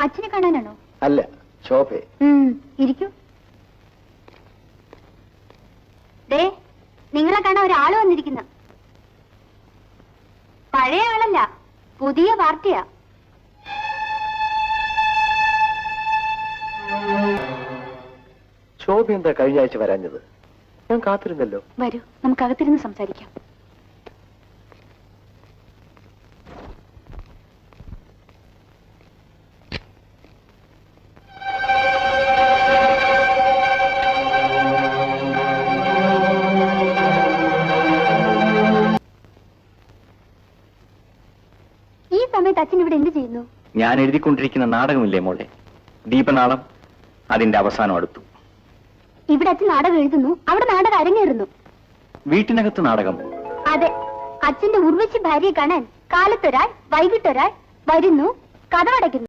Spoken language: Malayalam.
അച്ഛനെ കാണാനാണോ? അല്ല, ശോഭയെ. ഇരിക്കൂ. ദേ, നിങ്ങളെ കാണാൻ ഒരാള് വന്നിരിക്കുന്ന. പഴയ ആളല്ല, പുതിയ പാർട്ടിയാ. ശോഭ എന്താ കഴിഞ്ഞ ആഴ്ച വരാഞ്ഞത്? ഞാൻ കാത്തിരുന്നല്ലോ. വരൂ, നമുക്കകത്തിരുന്ന് സംസാരിക്കാം. ഈ സമയത്ത് അച്ഛൻ ഇവിടെ എന്ത് ചെയ്യുന്നു? ഞാൻ എഴുതിക്കൊണ്ടിരിക്കുന്ന നാടകമില്ലേ മോളെ, ദീപനാളം, അതിന്റെ അവസാനം അടുത്തു. ഇവിടെ അച്ഛൻ നാടകം എഴുതുന്നു, അവിടെ നാടകം അരങ്ങേറുന്നു. വീട്ടിനകത്ത് നാടകം? അതെ. അച്ഛന്റെ ഉർവശി ഭാര്യയെ കാണാൻ കാലത്തൊരാൾ വൈകിട്ടൊരാൾ വരുന്നു, കഥ അടയ്ക്കുന്നു.